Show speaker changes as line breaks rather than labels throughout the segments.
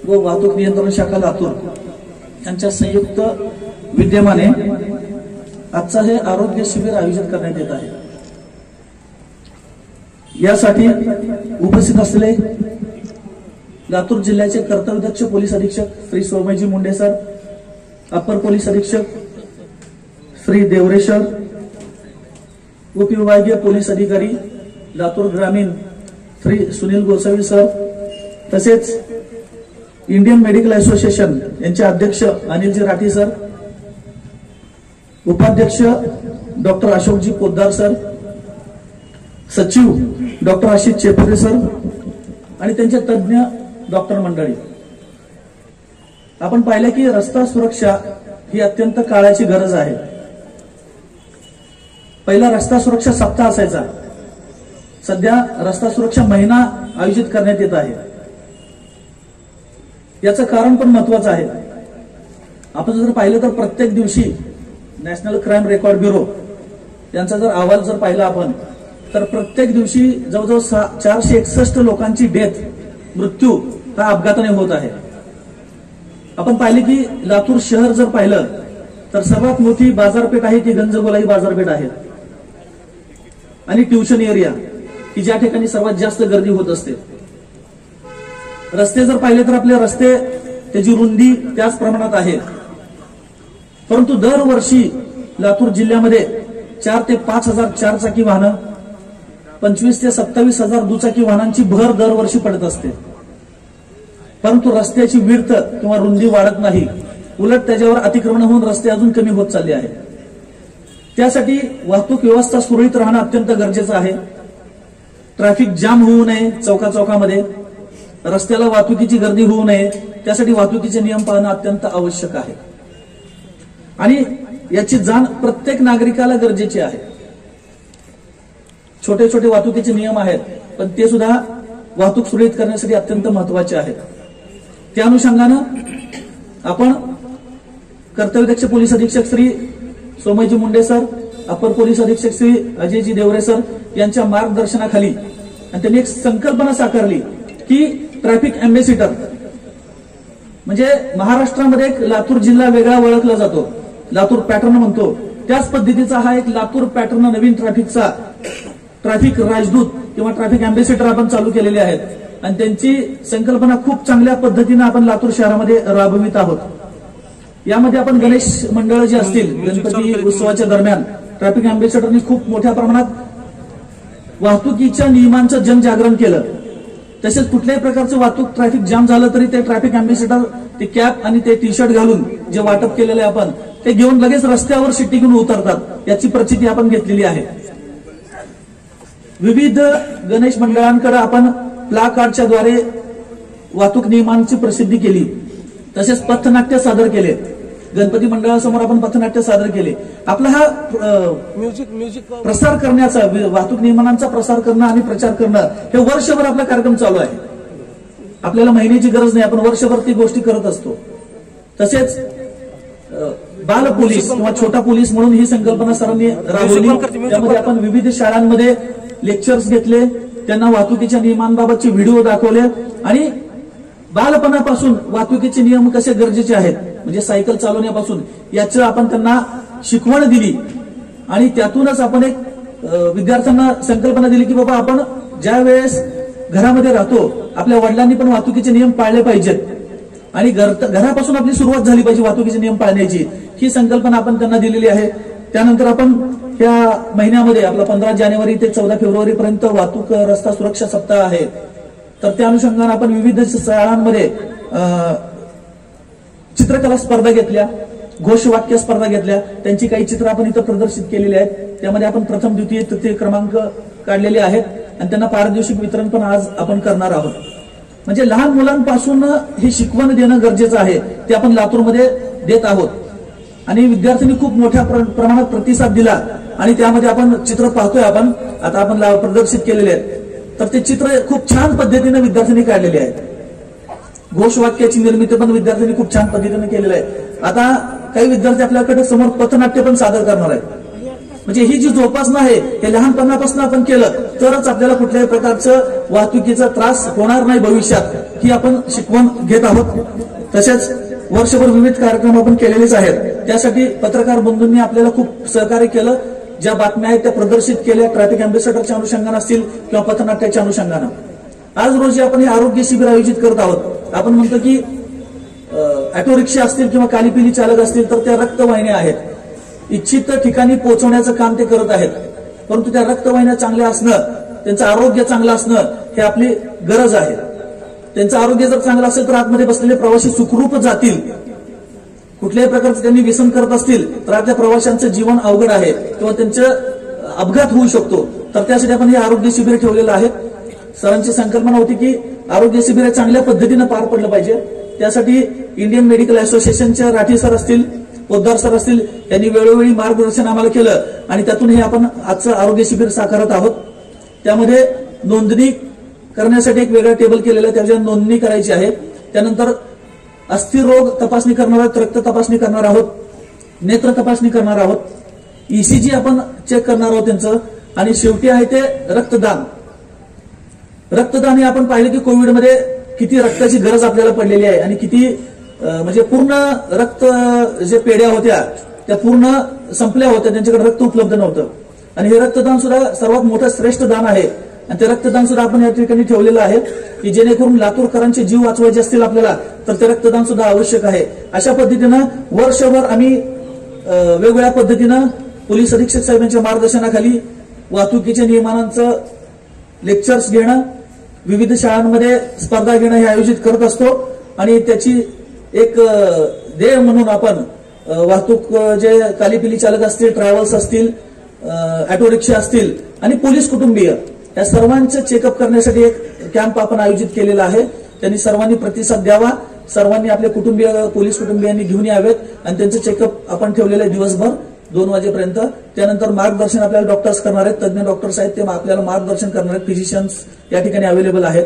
व वाहतूक नियंत्रण शाखा लातूर यांच्या संयुक्त विद्यमाने आजचा हे आरोग्य शिबिर आयोजित करण्यात येत आहे। यासाठी उपस्थित असलेले लातूर जिल्ह्याचे कर्तव्यदक्ष पोलीस अधीक्षक श्री सोमयजी मुंडे सर, अपर पोलीस अधीक्षक श्री देवरे सर, उपविभागीय पोलीस अधिकारी लातूर ग्रामीण श्री सुनील गोसावी सर, तसेच इंडियन मेडिकल असोसिएशन यांचे अध्यक्ष अनिलजी राठी सर, उपाध्यक्ष डॉक्टर अशोकजी पोद्दार सर, सचिव डॉक्टर आशिष चेपुरे सर आणि त्यांचे तज्ञ डॉक्टर मंडळी। आपण पाहिलं की रस्ता सुरक्षा ही अत्यंत काळाची गरज आहे। पहिला रस्ता सुरक्षा सप्ताह असायचा, सध्या रस्ता सुरक्षा महिना आयोजित करण्यात येत आहे। याचं कारण पण महत्वाचं आहे। आपण जर पाहिलं तर प्रत्येक दिवशी नॅशनल क्राईम रेकॉर्ड ब्युरो यांचा जर अहवाल जर पाहिला आपण तर प्रत्येक दिवशी जवळजवळ 461 लोकांची मृत्यू हा अपघाताने होत आहे। आपण पाहिले की लातूर शहर जर पाहिलं तर सर्वात मोठी बाजारपेठ आहे ती गंजगोलाई बाजारपेठ आहे आणि ट्युशन एरिया की ज्या ठिकाणी सर्वात जास्त गर्दी होत असते। रस्ते जर पाहिले तर आपले रस्ते त्याची रुंदी त्याच प्रमाणात आहे, परंतु दरवर्षी लातूर जिल्ह्यामध्ये 4 ते 5 हजार 4 चाकी वाहनं, 25 ते 27 हजार दुचाकी वाहनांची भर दरवर्षी पडत असते, परंतु रस्त्याची विड्थ किंवा रुंदी वाढत नाही, उलट त्याच्यावर अतिक्रमण होऊन रस्ते अजून कमी होत चालले आहेत। त्यासाठी वाहतूक व्यवस्था सुरळीत राहणं अत्यंत गरजेचं आहे। ट्रॅफिक जाम होऊ नये, चौकामध्ये रस्त्याला वाहतुकीची गर्दी होऊ नये, त्यासाठी वाहतुकीचे नियम पाळणं अत्यंत आवश्यक आहे आणि याची जाण प्रत्येक नागरिकाला गरजेची आहे। छोटे छोटे वाहतुकीचे नियम आहेत, पण ते सुद्धा वाहतूक सुरळीत करण्यासाठी अत्यंत महत्वाचे आहेत। त्या अनुषंगानं आपण कर्तव्यदक्ष पोलीस अधीक्षक श्री सोमयजी मुंडे सर, अपर पोलीस अधीक्षक श्री अजयजी देवरे सर यांच्या मार्गदर्शनाखाली आणि त्यांनी एक संकल्पना साकारली की ट्रॅफिक अँबॅसिडर म्हणजे महाराष्ट्रामध्ये एक लातूर जिल्हा वेगळा ओळखला जातो, लातूर पॅटर्न म्हणतो, त्याच पद्धतीचा हा एक लातूर पॅटर्न नवीन ट्रॅफिकचा ट्रॅफिक राजदूत किंवा ट्रॅफिक अँबॅसिडर आपण चालू केलेले आहेत आणि त्यांची संकल्पना खूप चांगल्या पद्धतीने आपण लातूर शहरामध्ये राबवित आहोत। यामध्ये आपण गणेश मंडळ जे असतील, गणपती उत्सवाच्या दरम्यान ट्रॅफिक अँबॅसिडरनी खूप मोठ्या प्रमाणात वाहतुकीच्या नियमांचं जनजागरण केलं। तसेच कुठल्याही प्रकारचं वाहतूक ट्रॅफिक जाम झालं तरी ते ट्रॅफिक अँबॅसिडर ते कॅप आणि ते टी शर्ट घालून जे वाटप केलेलं आहे आपण ते घेऊन लगेच रस्त्यावर शिट्टी घेऊन उतरतात, याची प्रचिती आपण घेतलेली आहे। विविध गणेश मंडळांकडे आपण प्लाकार्डच्या द्वारे वाहतूक नियमांची प्रसिद्धी केली, तसेच पथनाट्य सादर केले, गणपती मंडळासमोर आपण पथनाट्य सादर केले। आपला हा म्युझिक प्रसार करण्याचा, वाहतूक नियमांचा प्रसार करणं आणि प्रचार करणं हे वर्षभर आपला कार्यक्रम चालू आहे। आपल्याला महिन्याची गरज नाही, आपण वर्षभर ती गोष्टी करत असतो। तसेच बाल पोलीस किंवा छोटा पोलीस म्हणून ही संकल्पना सरांनी राबवली। त्यामध्ये आपण विविध शाळांमध्ये लेक्चर्स घेतले, त्यांना वाहतुकीच्या नियमांबाबतचे व्हिडिओ दाखवले आणि बालपणापासून वाहतुकीचे नियम कसे गरजेचे आहेत म्हणजे सायकल चालवण्यापासून याचं आपण त्यांना शिकवण दिली आणि त्यातूनच आपण एक विद्यार्थ्यांना संकल्पना दिली की बाबा आपण ज्या वेळेस घरामध्ये राहतो आपल्या वडिलांनी पण वाहतुकीचे नियम पाळले पाहिजेत आणि घरापासून आपली सुरुवात झाली पाहिजे वाहतुकीचे नियम पाळण्याची, ही संकल्पना आपण त्यांना दिलेली आहे। त्यानंतर आपण या महिन्यामध्ये आपला 15 जानेवारी ते 14 फेब्रुवारी पर्यंत वाहतूक रस्ता सुरक्षा सप्ताह आहे, तर त्या अनुषंगाने आपण विविध शाळांमध्ये चित्रकला स्पर्धा घेतल्या, घोषवाक्य स्पर्धा घेतल्या, त्यांची काही चित्र आपण इथं प्रदर्शित केलेली आहेत। त्यामध्ये आपण प्रथम, द्वितीय, तृतीय क्रमांक काढलेले आहेत आणि त्यांना पारितोषिक वितरण पण आज आपण करणार आहोत। म्हणजे लहान मुलांपासून हे शिकवण देणं गरजेचं आहे, ते आपण लातूरमध्ये देत आहोत आणि विद्यार्थ्यांनी खूप मोठ्या प्रमाणात प्रतिसाद दिला आणि त्यामध्ये आपण चित्र पाहतोय, आपण आता आपण प्रदर्शित केलेले आहेत, तर ते चित्र खूप छान पद्धतीने विद्यार्थ्यांनी काढलेले आहेत। घोषवाक्याची निर्मिती पण विद्यार्थ्यांनी खूप छान पद्धतीने केलेलं आहे। आता काही विद्यार्थी आपल्याकडे समोर पथनाट्य पण सादर करणार आहेत। म्हणजे ही जी जोपासना आहे हे लहानपणापासून आपण केलं तरच आपल्याला कुठल्याही प्रकारचं वाहतुकीचा त्रास होणार नाही भविष्यात। ही आपण शिकवण घेत आहोत. तसेच वर्षभर विविध कार्यक्रम आपण केलेलेच आहेत. त्यासाठी पत्रकार बंधूंनी आपल्याला खूप सहकार्य केलं. ज्या बातम्या आहेत त्या प्रदर्शित केल्या, ट्रॅफिक अँबॅसेडरच्या अनुषंगाने असतील किंवा पथनाट्याच्या अनुषंगाने. आज रोजी आपण हे आरोग्य शिबिर आयोजित करत आहोत. आपण म्हणतो की ऑटो रिक्षा असतील किंवा कालीपिली चालक असतील तर त्या रक्तवाहिन्या आहेत. इच्छित ठिकाणी पोहोचवण्याचं काम ते करत आहेत. परंतु त्या रक्तवाहिन्या चांगल्या असणं, त्यांचं आरोग्य चांगलं असणं हे आपली गरज आहे. त्यांचं आरोग्य जर चांगलं असेल तर आतमध्ये बसलेले प्रवासी सुखरूप जातील. कुठल्याही प्रकारचं त्यांनी व्यसन करत असतील तर आपल्या प्रवाशांचं जीवन अवघड आहे किंवा त्यांचं अपघात होऊ शकतो. तर त्यासाठी आपण हे आरोग्य शिबिर ठेवलेलं आहे. सरांची संकल्पना होती की आरोग्य शिबिर चांगल्या पद्धतीनं पार पडलं पाहिजे. त्यासाठी इंडियन मेडिकल असोसिएशनच्या राठी सर असतील, पोद्दार सर असतील, यांनी वेळोवेळी मार्गदर्शन आम्हाला केलं आणि त्यातून हे आपण आजचं आरोग्य शिबिर साकारत आहोत. त्यामध्ये नोंदणी करण्यासाठी एक वेगळा टेबल केलेला आहे, त्याच्या नोंदणी करायची आहे. त्यानंतर अस्थिरोग तपासणी करणार आहोत, रक्त तपासणी करणार आहोत, नेत्र तपासणी करणार आहोत, ईसीजी आपण चेक करणार आहोत त्यांचं, आणि शेवटी आहे ते रक्तदान. रक्तदान हे आपण पाहिलं की कोविडमध्ये किती रक्ताची गरज आपल्याला पडलेली आहे आणि किती म्हणजे पूर्ण रक्त जे पेढ्या होत्या त्या पूर्ण संपल्या होत्या, त्यांच्याकडे रक्त उपलब्ध नव्हतं. आणि हे रक्तदान सुद्धा सर्वात मोठं श्रेष्ठ दान आहे आणि ते रक्तदान सुद्धा आपण या ठिकाणी ठेवलेलं आहे की जेणेकरून लातूरकरांचे जीव वाचवायचे असतील आपल्याला तर ते रक्तदान सुद्धा आवश्यक आहे. अशा पद्धतीनं वर्षभर आम्ही वेगवेगळ्या पद्धतीनं पोलीस अधीक्षक साहेबांच्या मार्गदर्शनाखाली वाहतुकीच्या नियमांचं लेक्चर्स घेणं, विविध शाळांमध्ये स्पर्धा घेणं हे आयोजित करत असतो. आणि त्याची एक ध्येय म्हणून आपण वाहतूक जे कालीपिली चालक असतील, ट्रॅव्हल्स असतील, ऑटो रिक्षा असतील आणि पोलीस कुटुंबीय या सर्वांचं चेकअप करण्यासाठी एक कॅम्प आपण आयोजित केलेला आहे. त्यांनी सर्वांनी प्रतिसाद द्यावा, सर्वांनी आपले कुटुंबीय पोलीस कुटुंबियांनी घेऊन यावेत आणि त्यांचं चेकअप आपण ठेवलेलं आहे दिवसभर 2 वाजेपर्यंत. त्यानंतर मार्गदर्शन आपल्याला डॉक्टर्स करणार आहेत, तज्ञ डॉक्टर्स आहेत, ते आपल्याला मार्गदर्शन करणार आहेत. फिजिशियन्स या ठिकाणी अवेलेबल आहेत.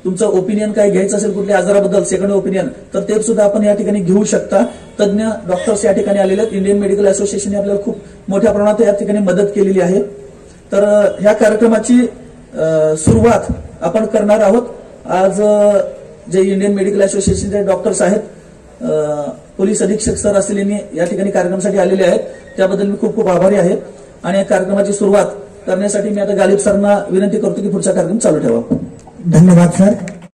तुमचं ओपिनियन काय घ्यायचं असेल कुठल्या आजाराबद्दल, सेकंड ओपिनियन, तर ते सुद्धा आपण या ठिकाणी घेऊ शकता. तज्ञ डॉक्टर्स या ठिकाणी आलेले आहेत. इंडियन मेडिकल असोसिएशनने आपल्याला खूप मोठ्या प्रमाणात या ठिकाणी मदत केलेली आहे. तर ह्या कार्यक्रमाची सुरुवात आपण करणार आहोत. आज जे इंडियन मेडिकल असोसिएशनचे डॉक्टर्स आहेत, पोलीस अधीक्षक सर असतील, यांनी या ठिकाणी कार्यक्रमासाठी आलेले आहेत. त्याबद्दल मी खूप खूप आभारी आहे. आणि या कार्यक्रमाची सुरुवात करण्यासाठी मी आता गालिब सरांना विनंती करतो की पुढचा कार्यक्रम चालू ठेवा.
धन्यवाद सर.